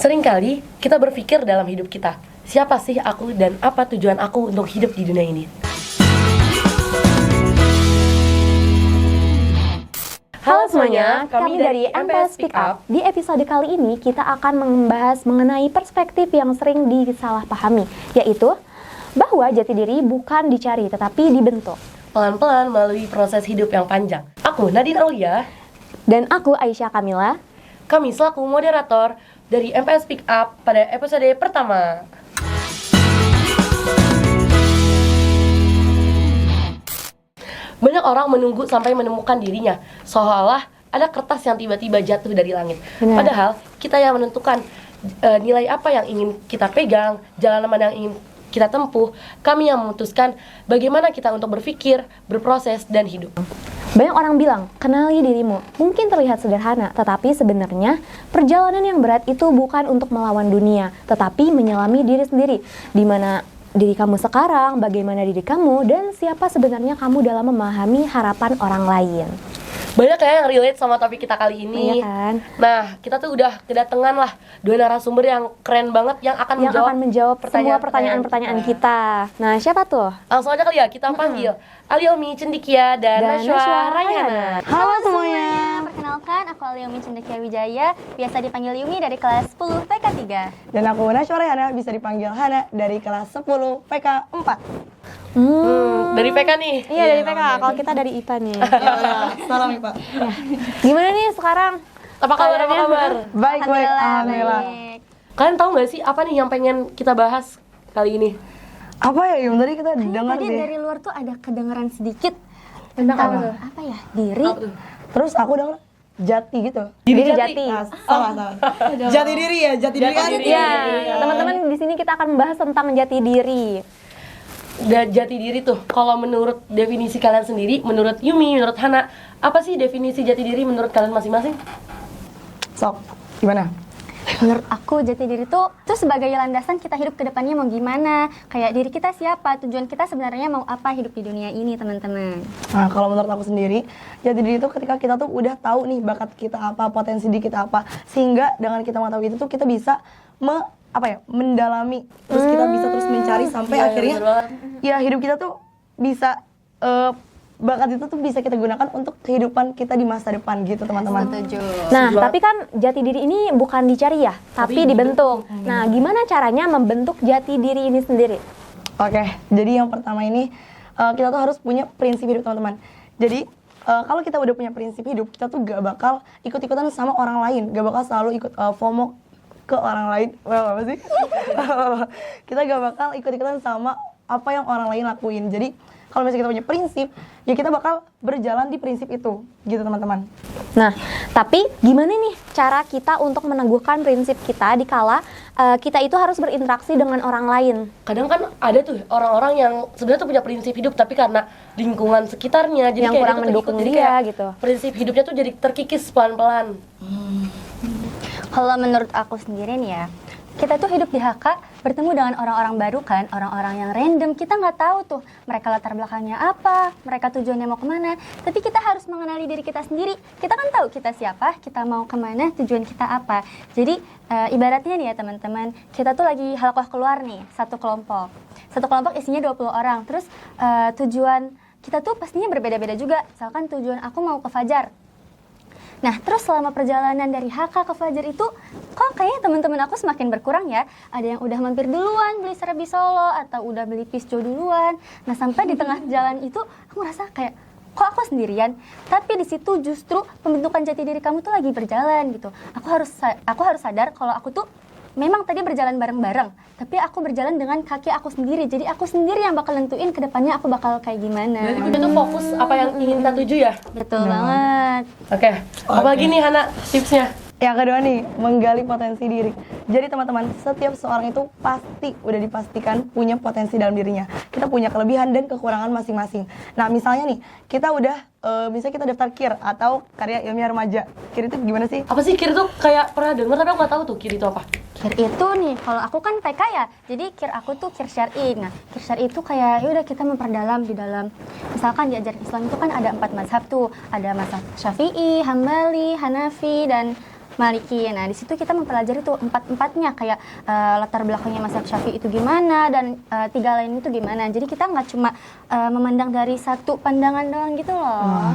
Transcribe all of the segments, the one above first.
Seringkali kita berpikir dalam hidup kita, siapa sih aku dan apa tujuan aku untuk hidup di dunia ini? Halo semuanya, kami dari MPS Speak Up. Di episode kali ini kita akan membahas mengenai perspektif yang sering disalahpahami, yaitu bahwa jati diri bukan dicari tetapi dibentuk. Pelan-pelan melalui proses hidup yang panjang. Aku Nadine Aulia. Dan aku Aisyah Kamila. Kami selaku moderator dari MPS Speak Up pada episode pertama. Banyak orang menunggu sampai menemukan dirinya, seolah-olah ada kertas yang tiba-tiba jatuh dari langit. Benar. Padahal kita yang menentukan nilai apa yang ingin kita pegang, jalan mana yang ingin kita tempuh. Kami yang memutuskan bagaimana kita untuk berpikir, berproses, dan hidup. Banyak orang bilang, kenali dirimu. Mungkin terlihat sederhana, tetapi sebenarnya perjalanan yang berat itu bukan untuk melawan dunia, tetapi menyelami diri sendiri. Di mana diri kamu sekarang, bagaimana diri kamu, dan siapa sebenarnya kamu dalam memahami harapan orang lain. Banyak ya yang relate sama topik kita kali ini. Iya kan? Nah, kita tuh udah kedatangan lah dua narasumber yang keren banget yang akan menjawab semua pertanyaan-pertanyaan kita. Nah, siapa tuh? Langsung aja kali ya kita panggil Aliomi Cendikia dan Nashwa Raihana. Halo semuanya. Perkenalkan, aku Aliomi Cendikia Wijaya, biasa dipanggil Yumi dari kelas 10 PK 3. Dan aku Nashwa Raihana, bisa dipanggil Hana dari kelas 10 PK 4. Dari PK nih. Iya, dari PK. Kalau kita dari IPA nih. Salam nih Pak. Gimana nih sekarang? Apa kabar? Baik, alhamdulillah. Kalian tahu nggak sih apa nih yang pengen kita bahas kali ini? Apa ya Yum? Tadi kita dengar Tadi deh. dari luar tuh ada kedengeran sedikit tentang apa ya? Diri. Terus aku dengar jati gitu. Diri jati. Salah. Jati diri ya, jati diri kan? diri. Iya, teman-teman di sini kita akan membahas tentang jati diri. Jati diri tuh, kalau menurut definisi kalian sendiri, menurut Yumi, menurut Hana, apa sih definisi jati diri menurut kalian masing-masing? Sok, gimana? Menurut aku jati diri tuh sebagai landasan kita hidup ke depannya mau gimana, kayak diri kita siapa, tujuan kita sebenarnya mau apa hidup di dunia ini, teman-teman. Nah, kalau menurut aku sendiri, jati diri itu ketika kita tuh udah tahu nih bakat kita apa, potensi diri kita apa, sehingga dengan kita mengetahui itu tuh kita bisa mendalami, terus kita bisa terus mencari sampai Iya, akhirnya bener banget. ya hidup kita tuh bisa bakat itu tuh bisa kita gunakan untuk kehidupan kita di masa depan gitu teman-teman. Setuju. Nah, Setuju tapi kan jati diri ini bukan dicari ya, tapi dibentuk. Nah, gimana caranya membentuk jati diri ini sendiri? Oke, jadi yang pertama ini kita tuh harus punya prinsip hidup teman-teman. Jadi kalau kita udah punya prinsip hidup, kita tuh gak bakal ikut-ikutan sama orang lain, gak bakal selalu ikut FOMO ke orang lain. Apa sih? Kita gak bakal ikut-ikutan sama apa yang orang lain lakuin. Jadi kalau misalnya kita punya prinsip, ya kita bakal berjalan di prinsip itu, gitu teman-teman. Nah, tapi gimana nih cara kita untuk meneguhkan prinsip kita dikala kita itu harus berinteraksi dengan orang lain? Kadang kan ada tuh orang-orang yang sebenarnya tuh punya prinsip hidup, tapi karena lingkungan sekitarnya, jadi Yang kayak kurang dia tuh mendukung ikut, jadi dia, kayak gitu. prinsip hidupnya tuh jadi terkikis pelan-pelan. Kalau menurut aku sendiri nih ya, kita tuh hidup di HK bertemu dengan orang-orang baru kan, orang-orang yang random, kita nggak tahu tuh mereka latar belakangnya apa, mereka tujuannya mau kemana, tapi kita harus mengenali diri kita sendiri. Kita kan tahu kita siapa, kita mau kemana, tujuan kita apa. Jadi ibaratnya nih ya teman-teman, kita tuh lagi halaqah keluar nih, satu kelompok isinya 20 orang, terus tujuan kita tuh pastinya berbeda-beda juga. Misalkan tujuan aku mau ke Fajar. Nah, terus selama perjalanan dari HK ke Fajar itu, kok kayaknya teman-teman aku semakin berkurang ya. Ada yang udah mampir duluan beli serebi Solo, atau udah beli pisco duluan. Nah, sampai di tengah jalan itu, aku merasa kayak, kok aku sendirian? Tapi di situ justru pembentukan jati diri kamu tuh lagi berjalan gitu. Aku harus sadar kalau aku tuh memang tadi berjalan bareng-bareng, tapi aku berjalan dengan kaki aku sendiri. Jadi aku sendiri yang bakal nentuin ke depannya aku bakal kayak gimana. Jadi kita tuh fokus apa yang ingin kita tuju ya. Betul banget. Oke. Apalagi nih Hana tipsnya? Yang kedua nih, menggali potensi diri. Jadi teman-teman, setiap seorang itu pasti udah dipastikan punya potensi dalam dirinya. Kita punya kelebihan dan kekurangan masing-masing. Nah, misalnya nih, kita udah misalnya kita daftar KIR atau Karya Ilmiah Remaja. KIR itu gimana sih? Apa sih KIR tuh? Kayak pernah denger tapi aku gak tahu tuh KIR itu apa. KIR itu nih, kalau aku kan PK ya, jadi KIR aku tuh KIR Syar'i. Nah, KIR Syar'i itu kayak ya udah kita memperdalam di dalam, misalkan di ajaran Islam itu kan ada 4 mazhab tuh, ada mazhab Syafi'i, Hambali, Hanafi, dan Maliki. Nah, di situ kita mempelajari tuh empat-empatnya kayak latar belakangnya mazhab Syafi'i itu gimana dan tiga lain itu gimana. Jadi kita nggak cuma memandang dari satu pandangan doang gitu loh.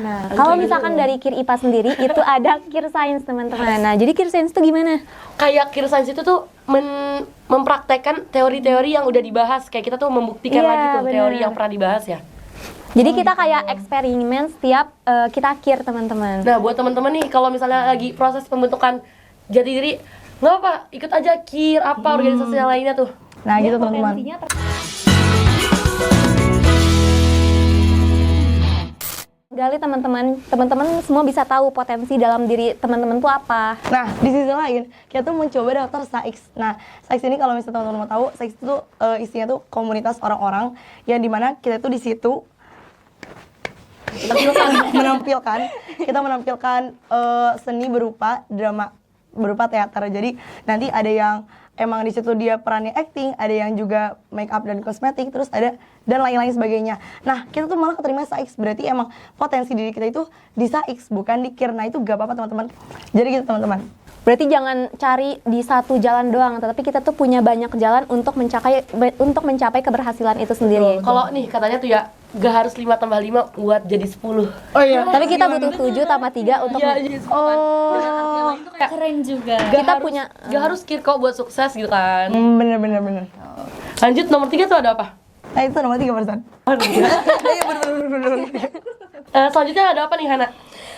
Nah, kalau misalkan dari Kir IPA sendiri itu ada Kir Sains teman-teman. Nah, jadi Kir Sains itu gimana? Kayak Kir Sains itu tuh mempraktekkan teori-teori yang udah dibahas, kayak kita tuh membuktikan Iya, lagi tuh bener. teori yang pernah dibahas ya. Jadi kita kayak eksperimen setiap kita Kir teman-teman. Nah, buat teman-teman nih, kalau misalnya lagi proses pembentukan jati diri, nggak apa-apa, ikut aja Kir apa organisasi yang lainnya tuh. Nah gitu teman-teman. Gali teman-teman semua bisa tahu potensi dalam diri teman-teman tuh apa. Nah, di sisi lain, kita tuh mencoba daftar SAIX. Nah, SAIX ini kalau misalnya teman-teman mau tahu, SAIX itu isinya tuh komunitas orang-orang yang dimana kita tuh di situ kita menampilkan seni berupa drama, berupa teater. Jadi nanti ada yang emang di situ dia perannya acting, ada yang juga make up dan kosmetik, terus ada dan lain-lain sebagainya. Nah, kita tuh malah keterima SAIX, berarti emang potensi diri kita itu di SAIX, bukan di KIR. Nah, itu gak apa-apa teman-teman. Jadi gitu teman-teman. Berarti jangan cari di satu jalan doang, tetapi kita tuh punya banyak jalan untuk mencapai keberhasilan itu sendiri. Kalau nih katanya tuh ya, gak harus 5+5 buat jadi 10. Oh iya. Tapi kita butuh 7+3 untuk Iya, jadi 10. Keren juga. kita punya Gak harus Kir kok buat sukses gitu kan. Bener. Lanjut nomor 3 tuh ada apa? Nah, itu nomor 3%. Iya bener. Selanjutnya ada apa nih Hana?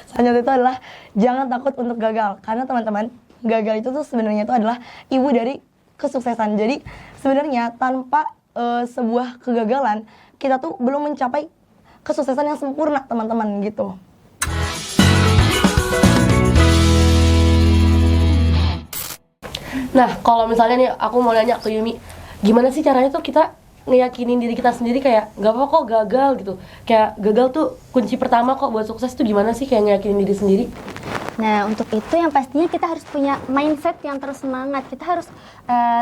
Selanjutnya itu adalah jangan takut untuk gagal. Karena teman-teman, gagal itu tuh sebenarnya itu adalah ibu dari kesuksesan. Jadi sebenarnya tanpa sebuah kegagalan, kita tuh belum mencapai kesuksesan yang sempurna teman-teman gitu. Nah, kalau misalnya nih aku mau nanya ke Yumi, gimana sih caranya tuh kita ngeyakinin diri kita sendiri kayak gak apa kok gagal gitu. Kayak gagal tuh kunci pertama kok buat sukses tuh gimana sih kayak ngeyakinin diri sendiri? Nah, untuk itu yang pastinya kita harus punya mindset yang terus semangat. Kita harus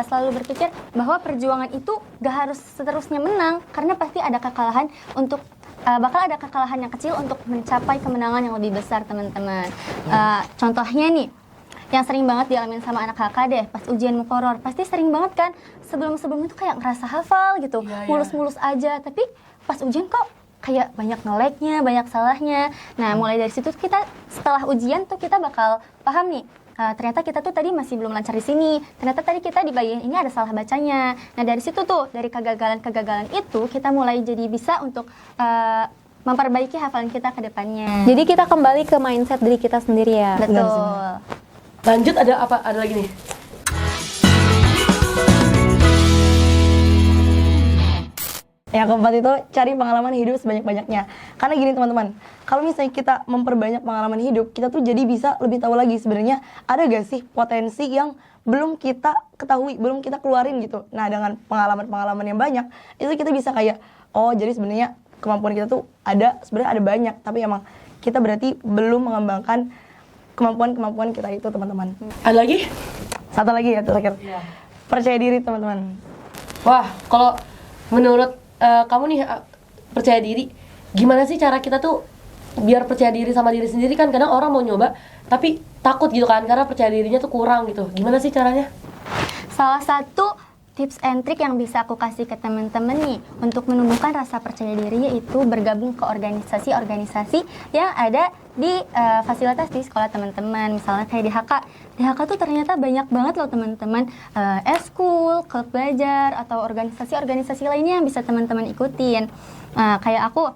selalu berpikir bahwa perjuangan itu gak harus seterusnya menang, karena pasti ada kekalahan untuk bakal ada kekalahan yang kecil untuk mencapai kemenangan yang lebih besar, teman-teman. Contohnya nih, yang sering banget dialamin sama anak kakak deh pas ujian mukoror, pasti sering banget kan sebelum itu kayak ngerasa hafal gitu, mulus-mulus aja, tapi pas ujian kok kayak banyak ngeleknya, banyak salahnya. Nah, mulai dari situ kita setelah ujian tuh kita bakal paham nih, ternyata kita tuh tadi masih belum lancar di sini, ternyata tadi kita di bagian ini ada salah bacanya. Nah, dari situ tuh, dari kegagalan itu kita mulai jadi bisa untuk memperbaiki hafalan kita ke depannya. Jadi kita kembali ke mindset diri kita sendiri ya. Betul. Lanjut ada apa? Ada lagi nih. Yang keempat itu cari pengalaman hidup sebanyak-banyaknya. Karena gini teman-teman, kalau misalnya kita memperbanyak pengalaman hidup, kita tuh jadi bisa lebih tahu lagi sebenarnya ada gak sih potensi yang belum kita ketahui, belum kita keluarin gitu. Nah, dengan pengalaman-pengalaman yang banyak, itu kita bisa kayak, oh jadi sebenarnya kemampuan kita tuh sebenarnya ada banyak, tapi emang kita berarti belum mengembangkan kemampuan kita itu teman-teman. Ada lagi? Satu lagi ya terakhir. Percaya diri teman-teman. Wah, kalau menurut kamu nih percaya diri, gimana sih cara kita tuh biar percaya diri sama diri sendiri? Kan kadang orang mau nyoba tapi takut gitu kan karena percaya dirinya tuh kurang gitu. Gimana sih caranya? Salah satu tips and trick yang bisa aku kasih ke teman-teman nih untuk menumbuhkan rasa percaya diri, yaitu bergabung ke organisasi-organisasi yang ada di fasilitas di sekolah teman-teman. Misalnya kayak di HK. Di HK tuh ternyata banyak banget loh teman-teman, eskul, klub belajar, atau organisasi-organisasi lainnya yang bisa teman-teman ikutin. Kayak aku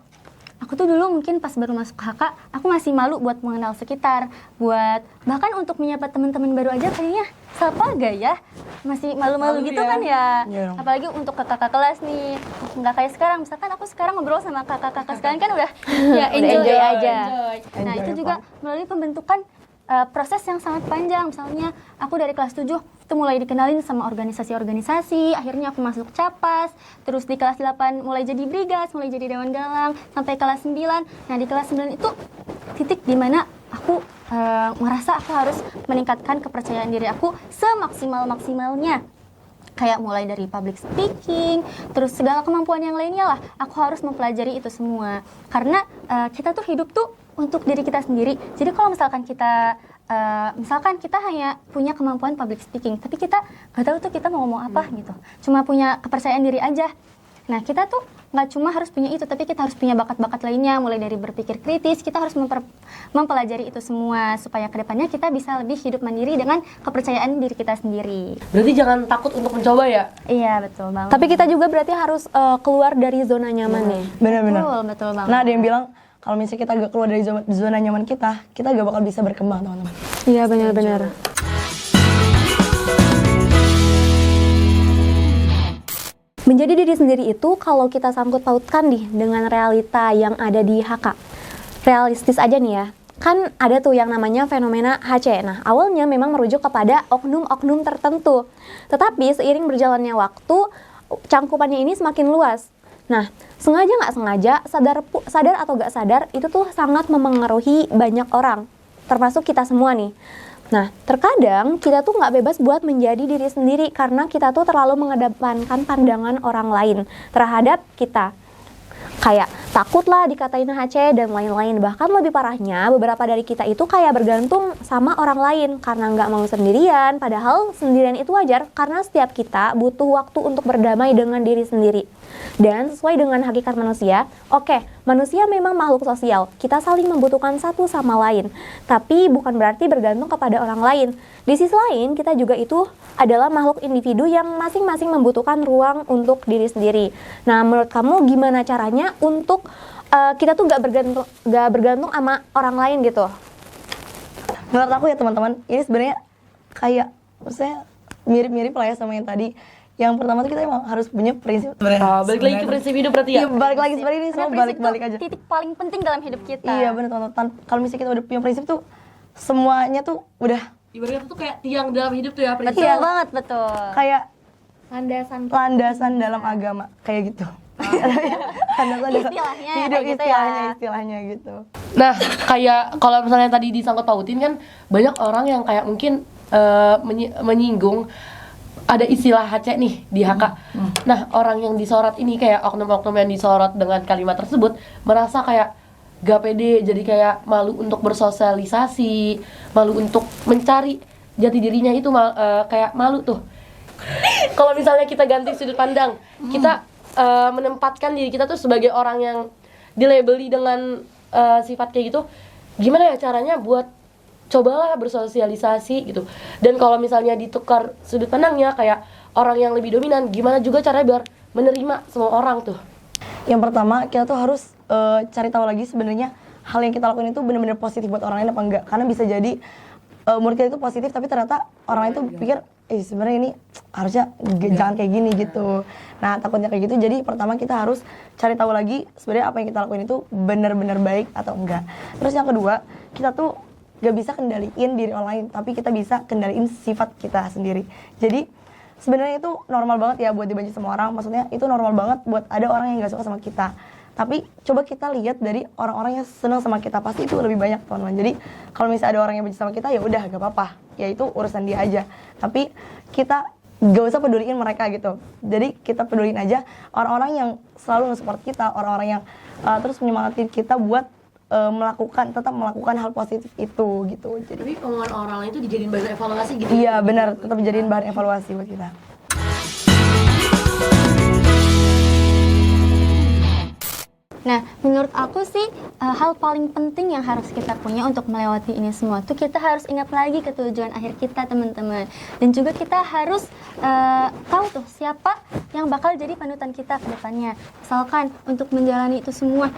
tuh dulu mungkin pas baru masuk HK, aku masih malu buat mengenal sekitar, buat bahkan untuk menyapa teman-teman baru aja kayaknya sapa gak ya? Masih malu-malu gitu kan ya. Apalagi untuk kakak kelas nih, nggak kayak sekarang. Misalkan aku sekarang ngobrol sama kakak-kakak sekalian kan udah ya enjoy aja. Nah, itu juga melalui pembentukan proses yang sangat panjang. Misalnya aku dari kelas 7 itu mulai dikenalin sama organisasi-organisasi, akhirnya aku masuk Capas, terus di kelas 8 mulai jadi Brigas, mulai jadi Dewan Galang, sampai kelas 9. Nah, di kelas 9 itu titik dimana aku merasa aku harus meningkatkan kepercayaan diri aku semaksimal-maksimalnya. Kayak mulai dari public speaking, terus segala kemampuan yang lainnya lah, aku harus mempelajari itu semua. Karena kita tuh hidup tuh untuk diri kita sendiri. Jadi kalau misalkan kita misalkan kita hanya punya kemampuan public speaking, tapi kita nggak tahu tuh kita mau ngomong apa gitu. Cuma punya kepercayaan diri aja. Nah, kita tuh nggak cuma harus punya itu, tapi kita harus punya bakat-bakat lainnya, mulai dari berpikir kritis. Kita harus mempelajari itu semua supaya kedepannya kita bisa lebih hidup mandiri dengan kepercayaan diri kita sendiri. Berarti jangan takut untuk mencoba ya. Iya, betul banget. Tapi kita juga berarti harus keluar dari zona nyaman nih. Benar-benar. Betul banget. Nah, ada yang bilang kalau misalnya kita gak keluar dari zona nyaman kita gak bakal bisa berkembang, teman-teman. Iya, benar-benar. Menjadi diri sendiri itu kalau kita sangkut pautkan nih dengan realita yang ada di HK. Realistis aja nih ya. Kan ada tuh yang namanya fenomena HC. Nah, awalnya memang merujuk kepada oknum-oknum tertentu. Tetapi seiring berjalannya waktu, cangkupannya ini semakin luas. Nah, sengaja nggak sengaja, sadar atau nggak sadar, itu tuh sangat memengaruhi banyak orang, termasuk kita semua nih. Nah, terkadang kita tuh nggak bebas buat menjadi diri sendiri karena kita tuh terlalu mengedepankan pandangan orang lain terhadap kita. Kayak takutlah dikatain HC dan lain-lain. Bahkan lebih parahnya, beberapa dari kita itu kayak bergantung sama orang lain karena nggak mau sendirian. Padahal sendirian itu wajar karena setiap kita butuh waktu untuk berdamai dengan diri sendiri. Dan sesuai dengan hakikat manusia, oke, manusia memang makhluk sosial. Kita saling membutuhkan satu sama lain. Tapi bukan berarti bergantung kepada orang lain. Di sisi lain, kita juga itu adalah makhluk individu yang masing-masing membutuhkan ruang untuk diri sendiri. Nah, menurut kamu gimana caranya untuk kita tuh gak bergantung sama orang lain gitu? Menurut aku ya teman-teman, ini sebenarnya kayak maksudnya mirip-mirip lah ya sama yang tadi. Yang pertama tuh kita emang harus punya prinsip. Balik lagi ke prinsip hidup berarti ya? Iya, balik lagi sebenarnya ini Karena semua prinsip balik-balik tuh aja. titik paling penting dalam hidup kita. Iya benar teman-teman. Kalau misalnya kita udah punya prinsip tuh semuanya tuh udah Ibaratnya tuh kayak tiang dalam hidup tuh ya, prinsip. Betul banget, betul. kayak Landasan dalam agama kayak gitu. Landasan dalam Istilahnya hidup, kayak gitu ya. istilahnya gitu. Nah, kayak kalau misalnya tadi disangkut pautin kan banyak orang yang kayak mungkin menyinggung ada istilah HC nih di HK. Nah, orang yang disorot ini kayak oknum-oknum yang disorot dengan kalimat tersebut merasa kayak gak pede, jadi kayak malu untuk bersosialisasi, malu untuk mencari jati dirinya itu kayak malu tuh. Kalau misalnya kita ganti sudut pandang, kita menempatkan diri kita tuh sebagai orang yang dilabeli dengan sifat kayak gitu, gimana ya caranya buat cobalah bersosialisasi gitu. Dan kalau misalnya ditukar sudut pandangnya kayak orang yang lebih dominan, gimana juga caranya biar menerima semua orang tuh? Yang pertama kita tuh harus cari tahu lagi sebenarnya hal yang kita lakuin itu benar-benar positif buat orang lain apa enggak. Karena bisa jadi menurut kita itu positif tapi ternyata orang lain tuh pikir sebenarnya ini harusnya jangan kayak gini gitu. Nah, takutnya kayak gitu. Jadi pertama kita harus cari tahu lagi sebenarnya apa yang kita lakuin itu benar-benar baik atau enggak. Terus yang kedua, kita tuh gak bisa kendaliin diri orang lain, tapi kita bisa kendaliin sifat kita sendiri. Jadi sebenarnya itu normal banget ya buat dibenci sama orang. Maksudnya itu normal banget buat ada orang yang gak suka sama kita. Tapi coba kita lihat dari orang-orang yang senang sama kita, pasti itu lebih banyak teman-teman. Jadi kalau misalnya ada orang yang benci sama kita ya udah gak apa-apa, ya itu urusan dia aja. Tapi kita gak usah peduliin mereka gitu. Jadi kita pedulin aja orang-orang yang selalu nge-support kita, orang-orang yang terus menyemangatin kita buat tetap melakukan hal positif itu gitu. Jadi Tapi omongan orang lain itu dijadiin bahan evaluasi gitu. iya benar, tetap jadiin bahan evaluasi buat kita. Nah, menurut aku sih hal paling penting yang harus kita punya untuk melewati ini semua tuh kita harus ingat lagi ke tujuan akhir kita, teman-teman. Dan juga kita harus tahu tuh siapa yang bakal jadi panutan kita ke depannya. Misalkan untuk menjalani itu semua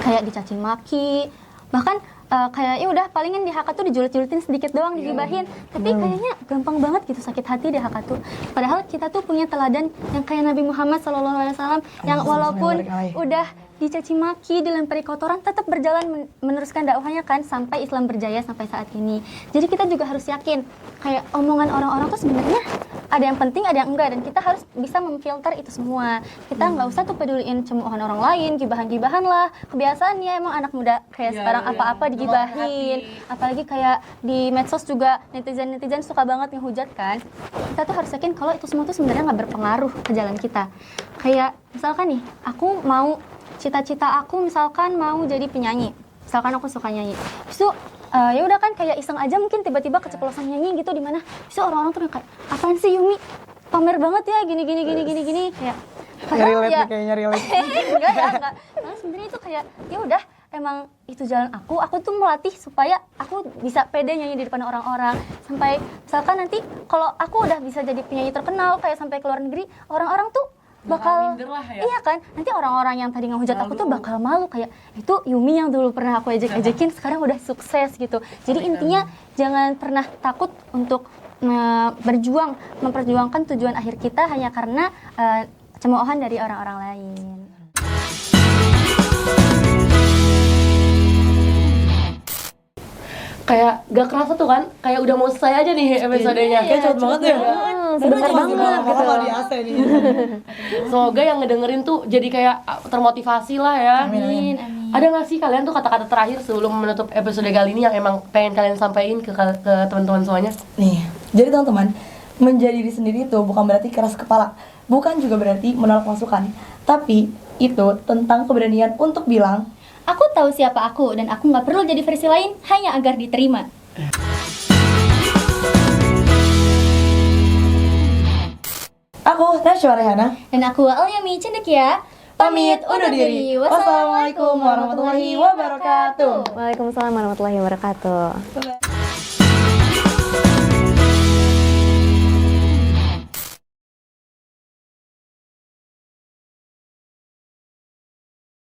kayak dicaci maki, bahkan kayak ya udah palingan di HK tuh dijulit-julitin sedikit doang, digibahin, tapi kayaknya gampang banget gitu sakit hati di HK tuh. Padahal kita tuh punya teladan yang kayak Nabi Muhammad SAW yang walaupun udah dicaci maki, dilempari kotoran, tetap berjalan meneruskan dakwahnya kan sampai Islam berjaya sampai saat ini. Jadi kita juga harus yakin kayak omongan orang-orang tuh sebenarnya ada yang penting, ada yang enggak, dan kita harus bisa memfilter itu semua. Kita nggak usah tuh peduliin cemoohan orang lain, gibahan-gibahan lah. Kebiasaannya emang anak muda kayak sekarang apa-apa digibahin. Apalagi kayak di medsos juga netizen suka banget ngehujat kan. Kita tuh harus yakin kalau itu semua tuh sebenarnya nggak berpengaruh ke jalan kita. Kayak misalkan nih, aku mau cita-cita aku misalkan mau jadi penyanyi. misalkan aku suka nyanyi, terus tuh ya udah kan kayak iseng aja mungkin tiba-tiba keceplosan nyanyi gitu di mana, terus orang-orang tuh kayak apaan sih Yumi, pamer banget ya gini kayak Relate ya, nih, kayaknya relate. enggak ya enggak, karena sebenarnya itu kayak ya udah emang itu jalan aku tuh melatih supaya aku bisa pede nyanyi di depan orang-orang, sampai misalkan nanti kalau aku udah bisa jadi penyanyi terkenal kayak sampai ke luar negeri, orang-orang tuh bakal minder lah ya. iya kan, nanti orang-orang yang tadi ngehujat aku tuh bakal malu kayak itu Yumi yang dulu pernah aku ejek-ejekin sekarang udah sukses gitu. Jadi intinya jangan pernah takut untuk memperjuangkan tujuan akhir kita hanya karena cemoohan dari orang-orang lain. Kayak gak kerasa tuh kan, kayak udah mau selesai aja nih episodenya. Kayak cepet banget ya. Sebentar banget gitu. Di AC nih. Semoga yang ngedengerin tuh jadi kayak termotivasi lah ya. Amin. Ada gak sih kalian tuh kata-kata terakhir sebelum menutup episode kali ini yang emang pengen kalian sampaikan ke teman-teman semuanya? Nih, jadi teman-teman, menjadi diri sendiri itu bukan berarti keras kepala, bukan juga berarti menolak masukan, tapi itu tentang keberanian untuk bilang, Aku tahu siapa aku dan aku nggak perlu jadi versi lain hanya agar diterima. aku Nashwa Rehana, Dan aku Alyami Cendekia. pamit undur diri. Wassalamualaikum warahmatullahi wabarakatuh. Waalaikumsalam warahmatullahi wabarakatuh.